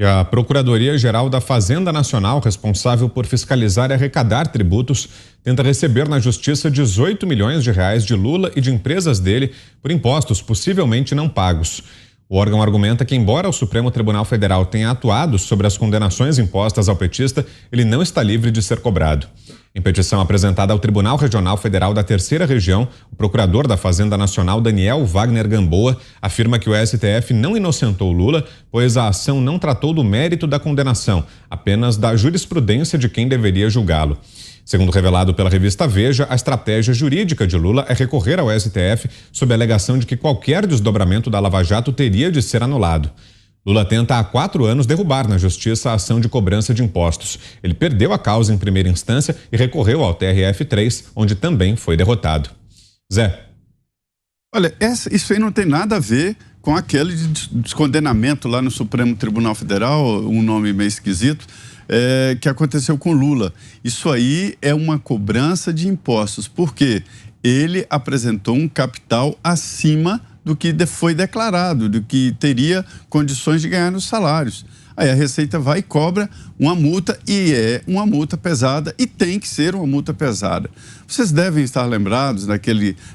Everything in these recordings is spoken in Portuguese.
E a Procuradoria-Geral da Fazenda Nacional, responsável por fiscalizar e arrecadar tributos, tenta receber na Justiça 18 milhões de reais de Lula e de empresas dele por impostos possivelmente não pagos. O órgão argumenta que, embora o Supremo Tribunal Federal tenha atuado sobre as condenações impostas ao petista, ele não está livre de ser cobrado. Em petição apresentada ao Tribunal Regional Federal da Terceira Região, o procurador da Fazenda Nacional, Daniel Wagner Gamboa, afirma que o STF não inocentou Lula, pois a ação não tratou do mérito da condenação, apenas da jurisprudência de quem deveria julgá-lo. Segundo revelado pela revista Veja, a estratégia jurídica de Lula é recorrer ao STF sob a alegação de que qualquer desdobramento da Lava Jato teria de ser anulado. Lula tenta há 4 anos derrubar na justiça a ação de cobrança de impostos. Ele perdeu a causa em primeira instância e recorreu ao TRF3, onde também foi derrotado. Zé. Olha, isso aí não tem nada a ver com aquele descondenamento lá no Supremo Tribunal Federal, um nome meio esquisito, que aconteceu com Lula. Isso aí é uma cobrança de impostos, porque ele apresentou um capital acima do que foi declarado, do que teria condições de ganhar nos salários. Aí a Receita vai e cobra uma multa, e é uma multa pesada, e tem que ser uma multa pesada. Vocês devem estar lembrados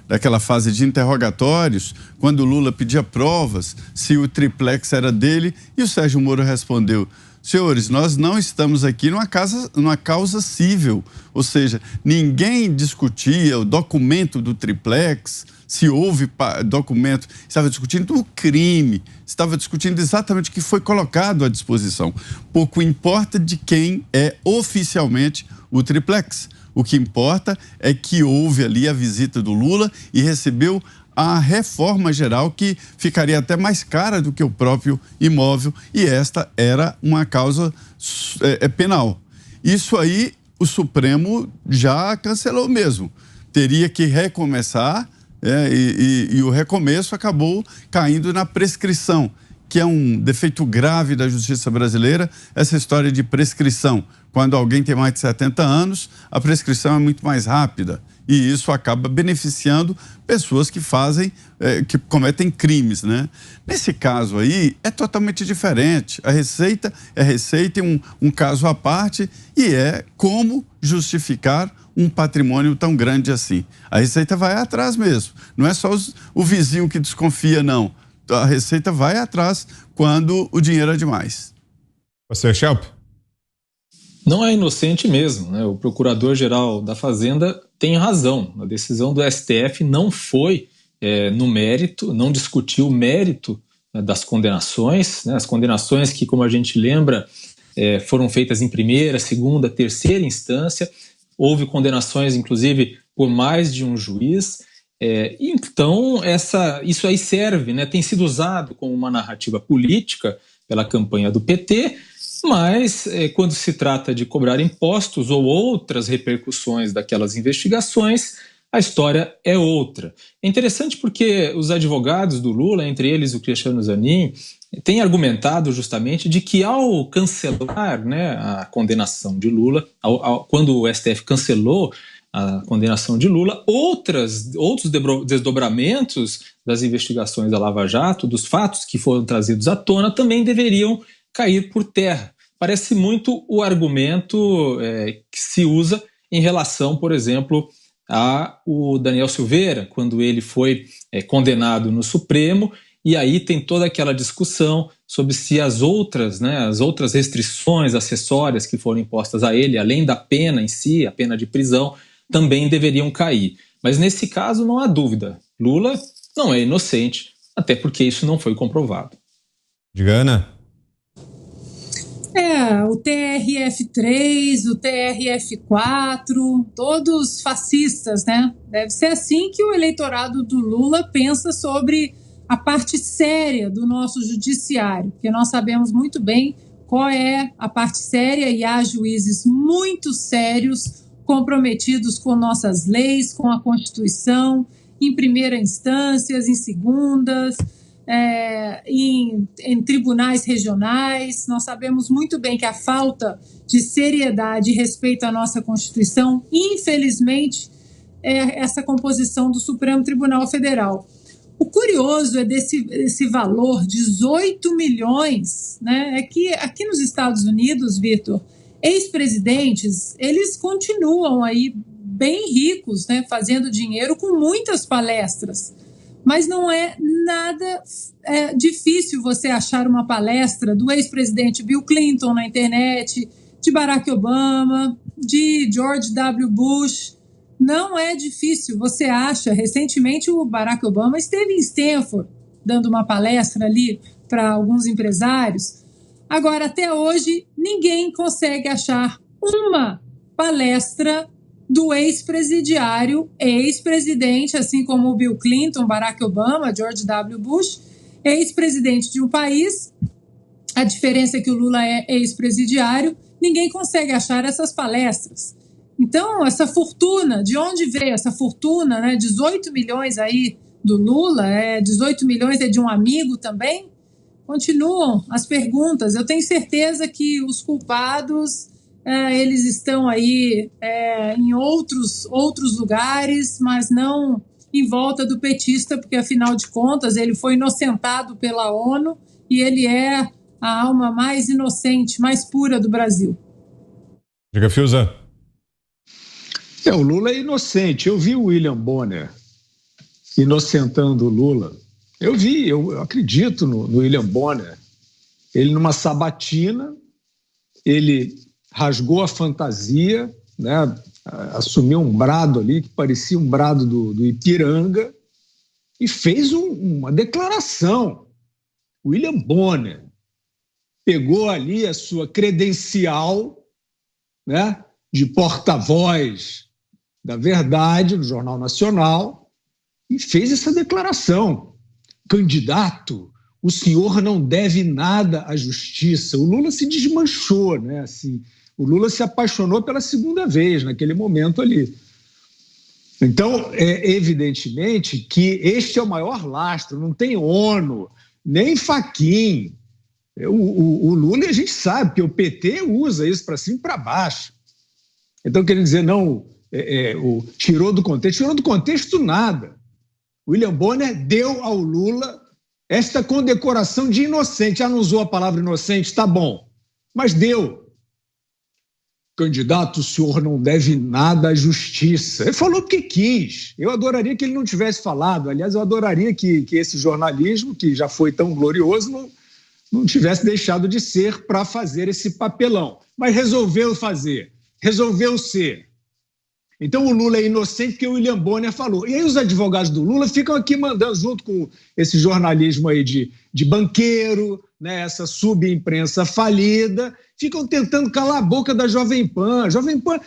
daquela fase de interrogatórios, quando o Lula pedia provas se o triplex era dele, e o Sérgio Moro respondeu: senhores, nós não estamos aqui numa causa civil, ou seja, ninguém discutia o documento do triplex, se houve documento, estava discutindo o crime, estava discutindo exatamente o que foi colocado à disposição. Pouco importa de quem é oficialmente o triplex. O que importa é que houve ali a visita do Lula e recebeu a reforma geral, que ficaria até mais cara do que o próprio imóvel, e esta era uma causa penal. Isso aí o Supremo já cancelou mesmo. Teria que recomeçar, e o recomeço acabou caindo na prescrição, que é um defeito grave da justiça brasileira, essa história de prescrição. Quando alguém tem mais de 70 anos, a prescrição é muito mais rápida. E isso acaba beneficiando pessoas que que cometem crimes, né? Nesse caso aí, é totalmente diferente. A Receita é um caso à parte, e é como justificar um patrimônio tão grande assim. A Receita vai atrás mesmo. Não é só o vizinho que desconfia, não. A Receita vai atrás quando o dinheiro é demais. Você, Schelp? Não é inocente mesmo, né? O Procurador-Geral da Fazenda tem razão. A decisão do STF não foi no mérito, não discutiu o mérito das condenações, né? As condenações que, como a gente lembra, foram feitas em primeira, segunda, terceira instância. Houve condenações, inclusive, por mais de um juiz. Então, isso aí serve, né? Tem sido usado como uma narrativa política pela campanha do PT, mas quando se trata de cobrar impostos ou outras repercussões daquelas investigações, a história é outra. É interessante porque os advogados do Lula, entre eles o Cristiano Zanin, têm argumentado justamente de que ao cancelar, né, a condenação de Lula, quando o STF cancelou a condenação de Lula, outros desdobramentos das investigações da Lava Jato, dos fatos que foram trazidos à tona, também deveriam cair por terra. Parece muito o argumento que se usa em relação, por exemplo, ao Daniel Silveira, quando ele foi condenado no Supremo, e aí tem toda aquela discussão sobre se as outras restrições acessórias que foram impostas a ele, além da pena em si, a pena de prisão, também deveriam cair. Mas nesse caso não há dúvida, Lula não é inocente, até porque isso não foi comprovado. Diana? O TRF3, o TRF4, todos fascistas, né? Deve ser assim que o eleitorado do Lula pensa sobre a parte séria do nosso judiciário, porque nós sabemos muito bem qual é a parte séria, e há juízes muito sérios, comprometidos com nossas leis, com a Constituição, em primeira instância, em segundas, em tribunais regionais. Nós sabemos muito bem que a falta de seriedade e respeito à nossa Constituição, infelizmente, é essa composição do Supremo Tribunal Federal. O curioso é desse valor, 18 milhões, né? É que aqui nos Estados Unidos, Vitor, ex-presidentes, eles continuam aí bem ricos, né? Fazendo dinheiro com muitas palestras. Mas não é nada difícil você achar uma palestra do ex-presidente Bill Clinton na internet, de Barack Obama, de George W. Bush. Não é difícil, você acha. Recentemente o Barack Obama esteve em Stanford, dando uma palestra ali para alguns empresários. Agora, até hoje, ninguém consegue achar uma palestra do ex-presidiário, ex-presidente, assim como o Bill Clinton, Barack Obama, George W. Bush, ex-presidente de um país. A diferença é que o Lula é ex-presidiário. Ninguém consegue achar essas palestras. Então, essa fortuna, de onde veio essa fortuna, né? 18 milhões aí do Lula, 18 milhões é de um amigo também? Continuam as perguntas. Eu tenho certeza que os culpados, eles estão aí em outros lugares, mas não em volta do petista, porque, afinal de contas, ele foi inocentado pela ONU e ele é a alma mais inocente, mais pura do Brasil. Diga, Fiuza. O Lula é inocente. Eu vi o William Bonner inocentando o Lula. Eu acredito no William Bonner. Ele, numa sabatina, ele rasgou a fantasia, né, assumiu um brado ali, que parecia um brado do Ipiranga, e fez uma declaração. William Bonner pegou ali a sua credencial, né, de porta-voz da verdade no Jornal Nacional e fez essa declaração. Candidato, o senhor não deve nada à justiça. O Lula se desmanchou, né? Assim, o Lula se apaixonou pela segunda vez naquele momento ali. Então, evidentemente que este é o maior lastro, não tem ONU, nem Fachin. O Lula, a gente sabe que o PT usa isso para cima e para baixo. Então, querendo dizer, não, tirou do contexto nada. William Bonner deu ao Lula esta condecoração de inocente. Não usou a palavra inocente, tá bom, mas deu. Candidato, o senhor não deve nada à justiça. Ele falou porque quis. Eu adoraria que ele não tivesse falado. Aliás, eu adoraria que esse jornalismo, que já foi tão glorioso, não tivesse deixado de ser para fazer esse papelão. Mas resolveu fazer, resolveu ser. Então o Lula é inocente porque o William Bonner falou. E aí os advogados do Lula ficam aqui mandando, junto com esse jornalismo aí de banqueiro, né, essa subimprensa falida, ficam tentando calar a boca da Jovem Pan. Jovem Pan,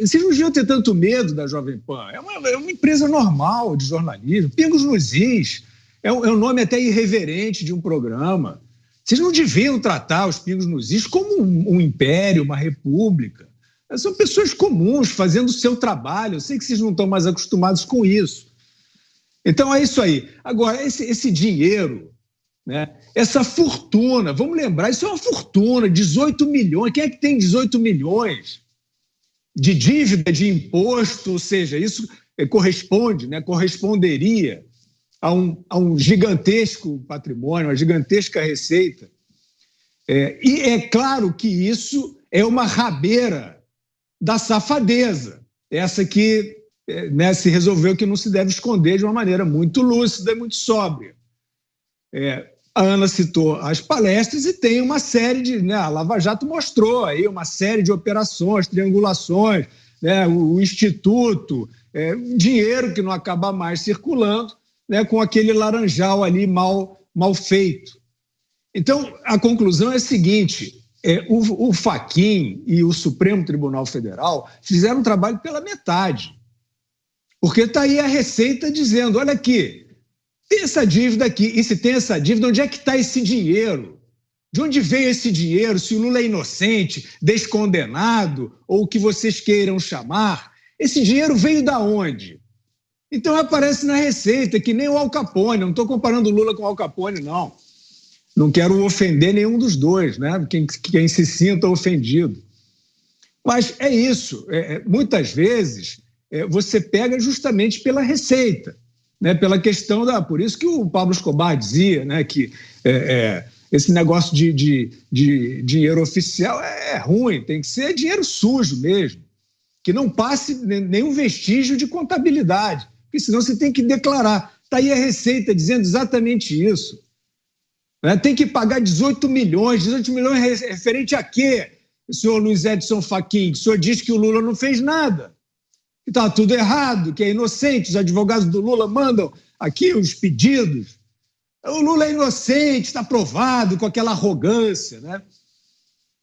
vocês não deviam ter tanto medo da Jovem Pan. É uma empresa normal de jornalismo. Pingos nos Is. É um nome até irreverente de um programa. Vocês não deviam tratar os Pingos nos Is como um império, uma república. São pessoas comuns fazendo o seu trabalho. Eu sei que vocês não estão mais acostumados com isso. Então é isso aí. Agora, esse dinheiro, né, essa fortuna, vamos lembrar, isso é uma fortuna, 18 milhões. Quem é que tem 18 milhões de dívida de imposto? Ou seja, isso corresponde, né, corresponderia a um gigantesco patrimônio, uma gigantesca receita. E é claro que isso é uma rabeira da safadeza, essa que, né, se resolveu que não se deve esconder de uma maneira muito lúcida e muito sóbria. A Ana citou as palestras e tem uma série de... Né, a Lava Jato mostrou aí uma série de operações, triangulações, né, o Instituto, dinheiro que não acaba mais circulando, né, com aquele laranjal ali mal feito. Então, a conclusão é a seguinte... O Fachin e o Supremo Tribunal Federal fizeram um trabalho pela metade. Porque está aí a Receita dizendo, olha aqui, tem essa dívida aqui, e se tem essa dívida, onde é que está esse dinheiro? De onde veio esse dinheiro? Se o Lula é inocente, descondenado, ou o que vocês queiram chamar, esse dinheiro veio da onde? Então aparece na Receita, que nem o Al Capone, não estou comparando o Lula com o Al Capone, não. Não quero ofender nenhum dos dois, né? Quem se sinta ofendido. Mas é isso. Muitas vezes você pega justamente pela Receita. né, pela questão por isso que o Pablo Escobar dizia, né, que esse negócio de dinheiro oficial é ruim, tem que ser dinheiro sujo mesmo, que não passe nenhum vestígio de contabilidade, porque senão você tem que declarar. Está aí a Receita dizendo exatamente isso. Né? Tem que pagar 18 milhões referente a quê, senhor Luiz Edson Fachin? O senhor diz que o Lula não fez nada, que está tudo errado, que é inocente, os advogados do Lula mandam aqui os pedidos. O Lula é inocente, está provado, com aquela arrogância, né?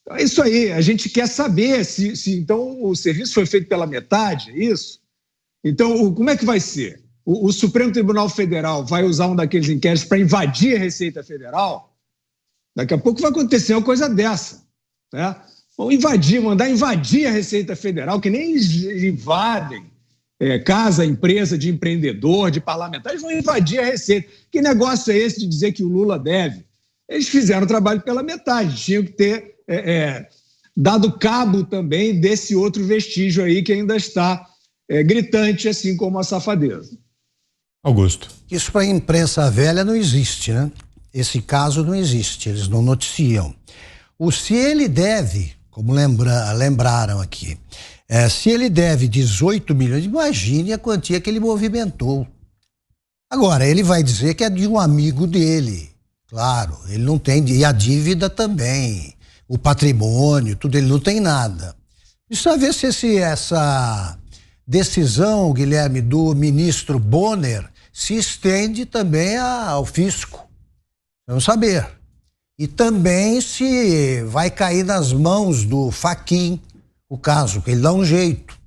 Então é isso aí, a gente quer saber se então o serviço foi feito pela metade, é isso? Então, como é que vai ser? O Supremo Tribunal Federal vai usar um daqueles inquéritos para invadir a Receita Federal? Daqui a pouco vai acontecer uma coisa dessa, né? Vão mandar invadir a Receita Federal, que nem eles invadem casa, empresa de empreendedor, de parlamentar, eles vão invadir a Receita. Que negócio é esse de dizer que o Lula deve? Eles fizeram o trabalho pela metade, tinham que ter dado cabo também desse outro vestígio aí que ainda está gritante, assim como a safadeza. Augusto. Isso para a imprensa velha não existe, né? Esse caso não existe, eles não noticiam. Se ele deve, como lembraram aqui, se ele deve 18 milhões, imagine a quantia que ele movimentou. Agora, ele vai dizer que é de um amigo dele. Claro, ele não tem, e a dívida também, o patrimônio, tudo, ele não tem nada. Precisa ver se essa decisão, Guilherme, do ministro Bonner se estende também ao fisco. Vamos saber. E também se vai cair nas mãos do Fachin o caso, que ele dá um jeito.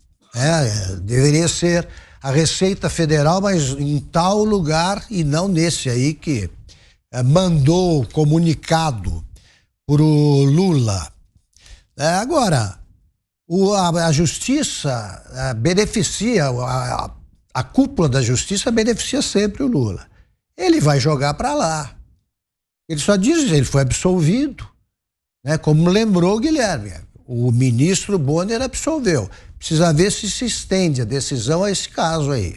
Deveria ser a Receita Federal, mas em tal lugar e não nesse aí que mandou comunicado pro Lula. Agora, a Justiça beneficia, a cúpula da Justiça beneficia sempre o Lula. Ele vai jogar para lá. Ele só diz, ele foi absolvido, né? Como lembrou o Guilherme, o ministro Bonner absolveu. Precisa ver se estende a decisão a esse caso aí.